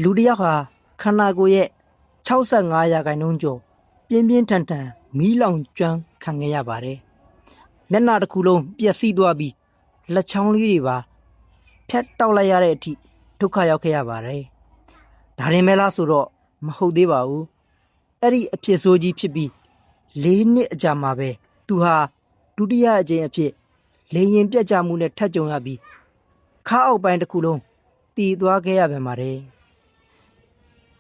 လူတစ်ယောက်ဟာခန္ဓာကိုယ်ရဲ့65ရာခိုင်နှုန်းကျော်ပြင်းပြင်းထန်ထန်မီးလောင်ကျွမ်းခံခဲ့ရပါတယ်။မျက်နှာတစ်ခုလုံးပျက်စီးသွားပြီးလက်ချောင်းလေးတွေပါဖြတ်တောက်လိုက်ရတဲ့အထိဒုက္ခရောက်ခဲ့ရပါတယ်။ဒါရင်မဲလားဆိုတော့မဟုတ်သေးပါဘူး။အဲ့ဒီအဖြစ်ဆိုးကြီးဖြစ်ပြီး၄နှစ်အကြာမှာပဲသူဟာဒုတိယအကြိမ်အဖြစ်လေရင်ပြတ်ကျမှုနဲ့ထပ်ကြုံရပြီးခါအောက်ပိုင်းတစ်ခုလုံးတည်သွားခဲ့ရပြန်ပါတယ်။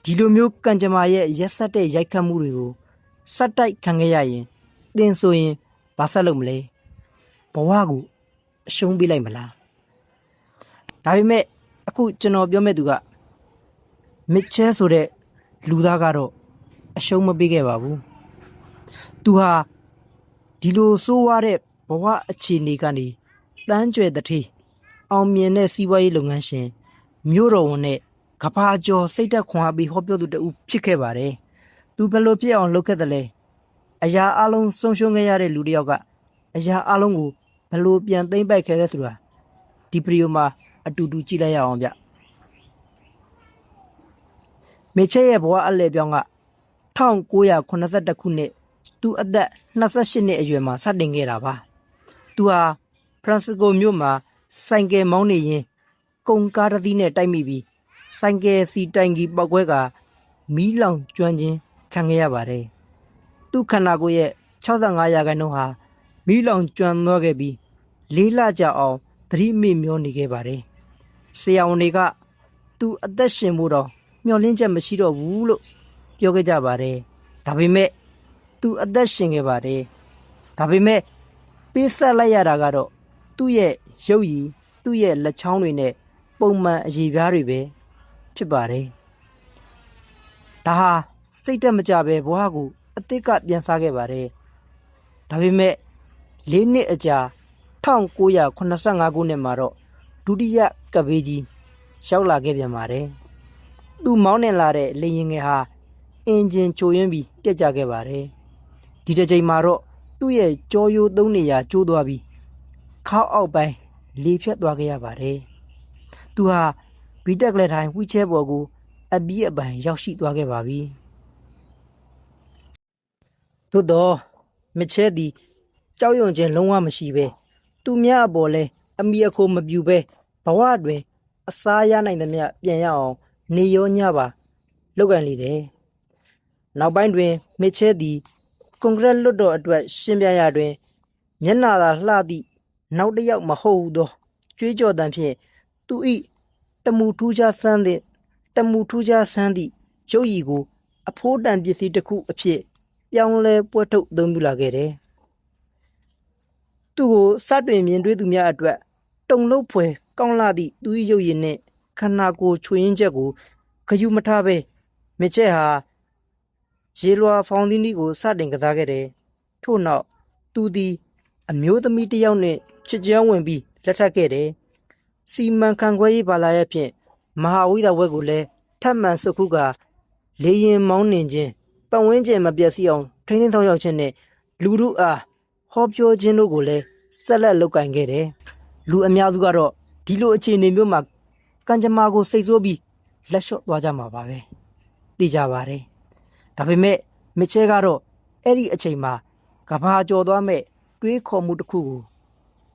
ဒီလိုမျိုးကံကြမ္မာရဲ့ရက်ဆက်တဲ့ရိုက်ခတ်မှုတွေကိုစက်တိုက်ခံခဲ့ရရင်သင်ဆိုရင်ဘာဆက်လုပ်မလဲဘဝကိုအရှုံးပေးလိုက်မလားဒါပေမဲ့အခုကျွန်တော်ပြောမဲ့သူကမစ်ချဲဆိုတဲ့လူသားကတော့အရှုံးမပေးခဲ့ပါဘူးသူဟာဒီလိုဆိုးဝါးတဲ့ဘဝအခြေအနေကနေတန်းကြွယ်တထေးအောင်မြင်တဲ့စီးပွားရေးလုပ်ငန်းရှင်မြို့တော်ဝန်နဲ့ကဘာကျော်စိတ်သက်ခွန်အားပြီးဟောပြောသူတဦးဖြစ်ခဲ့ပါတယ်။သူဘယ်လိုဖြစ်အောင်လုပ်ခဲ့သလဲ။အရာအလုံးဆုံးရှုံးခဲ့ရတဲ့လူတစ်ယောက်ကအရာအလုံးကိုဘယ်လိုပြန်သိမ့်ပိုက်ခဲ့လဲဆိုတာဒီဗီဒီယိုမှာအတူတူကြည့်လိုက်ရအောင်ဗျ။မေချဲရဲ့ဘဝအလဲပြောင်းက1982ခုနှစ်သူအသက်28နှစ်အရွယ်မှာစတင်ခဲ့တာပါ။သူဟာဖရန်စကိုမြို့မှာဆိုင်ကယ်မောင်းနေရင်ကုန်ကားတစ်စီးနဲ့တိုက်မိပြီးဆိုင်ကယ်စီတိုင်ကြီးပောက်ကွဲကမီးလောင်ကျွမ်းခြင်းခံခဲ့ရပါတယ်။သူ့ခန္ဓာကိုယ်ရဲ့65ရာခိုင်နှုန်းဟာမီးလောင်ကျွမ်းသွားခဲ့ပြီး၄လကြာအောင်သတိမေ့မျောနေခဲ့ပါတယ်။ဆရာဝန်တွေကသူအသက်ရှင်ဖို့တော့မျှော်လင့်ချက်မရှိတော့ဘူးလို့ပြောခဲ့ကြပါတယ်။ဒါပေမဲ့သူအသက်ရှင်ခဲ့ပါတယ်။ဒါပေမဲ့ပေးဆက်လိုက်ရတာကတော့သူ့ရဲ့ရုပ်ရည်သူ့ရဲ့လက်ချောင်းတွေနဲ့ပုံမှန်အရည်ပြားတွေပဲဖြစ်ပါတယ်။ဒါဟာစိတ်တက်မကြပဲဘဝကိုအသစ်ကပြန်စားခဲ့ပါတယ်။ဒါပေမဲ့၄နှစ်အကြာ1985ခုနှစ်မှာတော့ဒုတိယကပ်ဘေးကြီးရောက်လာခဲ့ပြန်ပါတယ်။သူမောင်းနှင်လာတဲ့လေယာဉ်ငယ်ဟာအင်ဂျင်ချိုယွင်းပြီးပြတ်ကျခဲ့ပါတယ်။ဒီတစ်ချိန်မှာတော့သူ့ရဲ့ကြောရိုးသုံးနေရာကျိုးသွားပြီးခေါင်းအောက်ပိုင်းလေဖြတ်သွားခဲ့ရပါတယ်။သူဟာဘီတက်ကလက်ထိုင်ဝှီချဲပေါ်ကိုအပီးအပိုင်ရောက်ရှိသွားခဲ့ပါပြီ။သို့တော့မချဲသည်ကြောက်ရွံ့ခြင်းလုံးဝမရှိပဲသူများအပေါ်လဲအမိအခိုမပြူပဲဘဝတွင်အစားရနိုင်သမျှပြန်ရအောင်နေရောညပါလောက်ကန်လေတယ်။နောက်ပိုင်းတွင်မချဲသည်ကွန်ကရစ်လွတ်တော်အတွက်ရှင်းပြရတွင်မျက်နာသာလှသည့်နောက်တစ်ယောက်မဟုတ်ဘူးသောကြွေးကြော်တန်ဖြင့်သူ၏တမူထူးခြားဆန်းသည့်ရုပ်ရည်ကိုအဖိုးတန်ပစ္စည်းတစ်ခုအဖြစ်ပြောင်းလဲပွဲထုတ်အသုံးပြုလာခဲ့တယ်။သူကိုစတွင်မြင်တွေ့သူများအတွက်တုံလုံးဖွယ်ကောင်းလာသည့်သူ၏ရုပ်ရည်နှင့်ခန္ဓာကိုယ်ချွေရင်းချက်ကိုဂယုမထားပဲမစ်ချဲဟာရေလွာဖောင်သီးနီးကိုစတင်ကစားခဲ့တယ်။ထို့နောက်သူသည်အမျိုးသမီးတစ်ယောက်နှင့်ချစ်ကြမ်းဝင်ပြီးလက်ထပ်ခဲ့တယ်။စီမံခန့်ခွဲရေးဘာသာရပ်ဖြင့်မဟာဝိဇ္ဇာဘွဲ့ကိုလည်းထပ်မံစုခုကလေရင်မောင်းနှင်ခြင်းပတ်ဝန်းကျင်မပျက်စီးအောင်ထိန်းသိမ်းဆောင်ရွက်ခြင်းနဲ့လူထုအားဟောပြောခြင်းတို့ကိုလည်းဆက်လက်လုပ်ကိုင်ခဲ့တယ်။လူအများစုကတော့ဒီလိုအခြေအနေမျိုးမှာကံကြမ္မာကိုစိတ်ဆိုးပြီးလက်လျှော့သွားကြမှာပါပဲ။သိကြပါတယ်။ဒါပေမဲ့မစ်ချဲကတော့အဲ့ဒီအချိန်မှာကဘာကျော်သွားမဲ့တွေးခေါ်မှုတစ်ခုကို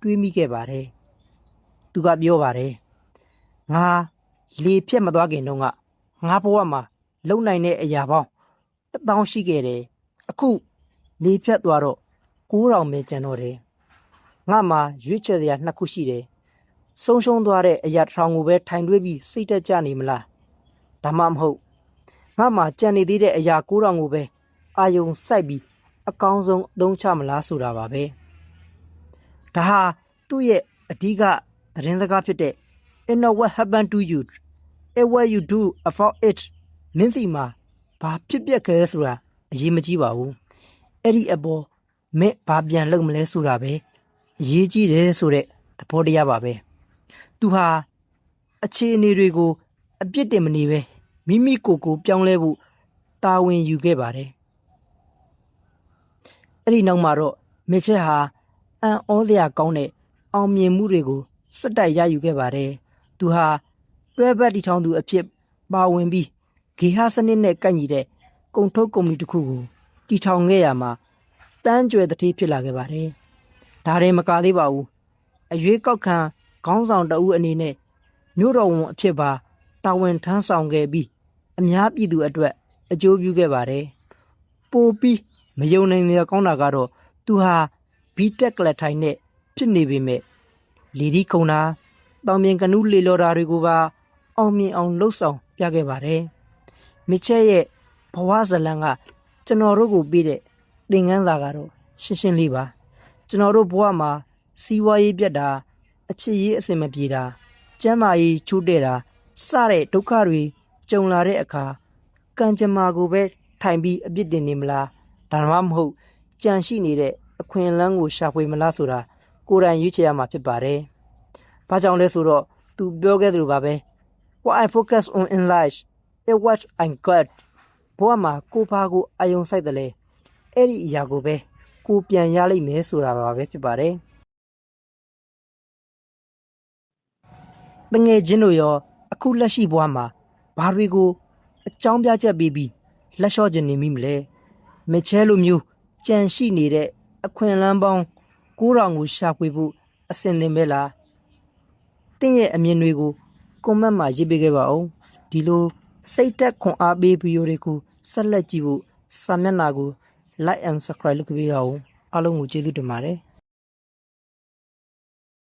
တွေးမိခဲ့ပါတယ်။သူကပြောပါတယ်။ငါလေဖြတ်မသွားခင်တုန်းကငါဘဝမှာလုံနိုင်တဲ့အရာပေါင်း1000ရှိခဲ့တယ်။အခုလေဖြတ်သွားတော့9000ပဲကျန်တော့တယ်။ငါမှာရွေးချယ်စရာ2ခုရှိတယ်။ဆုံးရှုံးသွားတဲ့အရာ1000ကိုပဲထိုင်တွေးပြီးစိတ်တက်ကြနေမလား။ဒါမှမဟုတ်ငါမှာကြံနေသေးတဲ့အရာ9000ကိုပဲအာယုံစိုက်ပြီးအကောင်းဆုံးအသုံးချမလားဆိုတာပါပဲ။ဒါဟာသူ့ရဲ့အဓိကသတင်းစကားဖြစ်တဲ့ "And what happened to you? And what you do about it?" မင်းစီမှာဘာဖြစ်ပျက်ခဲ့လဲဆိုတာအရေးမကြီးပါဘူး။အဲ့ဒီအပေါ်မင်းဘာပြန်လုပ်မလဲဆိုတာပဲအရေးကြီးတယ်ဆိုတဲ့သဘောတရားပါပဲ။သူဟာအခြေအနေတွေကိုအပြစ်တင်မနေပဲမိမိကိုယ်ကိုပြောင်းလဲဖို့တာဝန်ယူခဲ့ပါတယ်။အဲ့ဒီနောက်မှာတော့မစ်ချဲဟာအံ့ဩစရာကောင်းတဲ့အောင်မြင်မှုတွေကိုစက်တိုက်ရယူခဲ့ပါတယ်။သူဟာတွဲဘက်တီထောင်သူအဖြစ် ပါဝင်ပြီးဂေဟစနစ်နဲ့ကန့်ညီတဲ့ကုန်ထုတ်ကုမ္ပဏီတစ်ခုကိုတည်ထောင်ခဲ့ရမှာတန်းကြွယ်တတိဖြစ်လာခဲ့ပါတယ်။ဒါရင်မကသေးပါဘူး။အရွေးကောက်ခံခေါင်းဆောင်တအုပ်အနေနဲ့မြို့တော်ဝန်အဖြစ်ပါတာဝန်ထမ်းဆောင်ခဲ့ပြီးအများပြည်သူအတွက်အကျိုးပြုခဲ့ပါတယ်။ပိုပြီးမယုံနိုင်ရကောင်းတာကတော့သူဟာဘီတက်ကလထိုင်နဲ့ဖြစ်နေပေမဲ့လီဒီခုံတာတောင်ပြင်ကနူးလေလော်တာတွေကိုပါအောင်မြင်အောင်လှုပ်ဆောင်ပြခဲ့ပါတယ်။မစ်ချဲရဲ့ဘဝဇလံကကျွန်တော်တို့ကိုပေးတဲ့သင်ခန်းစာကတော့ရှင်းရှင်းလေးပါကျွန်တော်တို့ဘဝမှာစီးပွားရေးပြတ်တာအချစ်ရေးအဆင်မပြေတာကျန်းမာရေးချိုးတဲ့တာစတဲ့ဒုက္ခတွေကြုံလာတဲ့အခါကံကြမ္မာကိုပဲထိုင်ပြီးအပြစ်တင်နေမလားဒါမှမဟုတ်ကြံရှိနေတဲ့အခွင့်အလမ်းကိုရှာဖွေမလားဆိုတာကိုယ်တိုင်ရွေးချယ်ရမှာဖြစ်ပါတယ်။ဘာကြောင့်လဲဆိုတော့သူပြောခဲ့သလိုပါပဲ What I focus on in life is what I got ဘဝမှာကိုဘာကိုအာယုံစိုက်တယ်လေအဲ့ဒီအရာကိုပဲကိုပြန်ရလိမ့်မယ်ဆိုတာပါပဲဖြစ်ပါတယ်။တငယ်ချင်းတို့ရောအခုလက်ရှိဘဝမှာဘာတွေကိုအကြောင်းပြချက်ပေးပြီးလက်လျှော့ခြင်းနေမိမလဲမချဲလိုမျိုးကြံရှိနေတဲ့အခွင့်အလမ်းပေါင်း9000ကိုရှာဖွေဖို့အဆင်သင့်ပဲလားတင်းရဲ့အမြင်တွေကိုကွန်မန့်မှာရေးပေးခဲ့ပါဦးဒီလိုစိတ်သက်ခွန်အားပေးဗီဒီယိုတွေကိုဆက်လက်ကြည့်ဖို့စာမျက်နှာကို like and subscribe လုပ်ပေးပါဦးအားလုံးကိုကျေးဇူးတင်ပါတယ်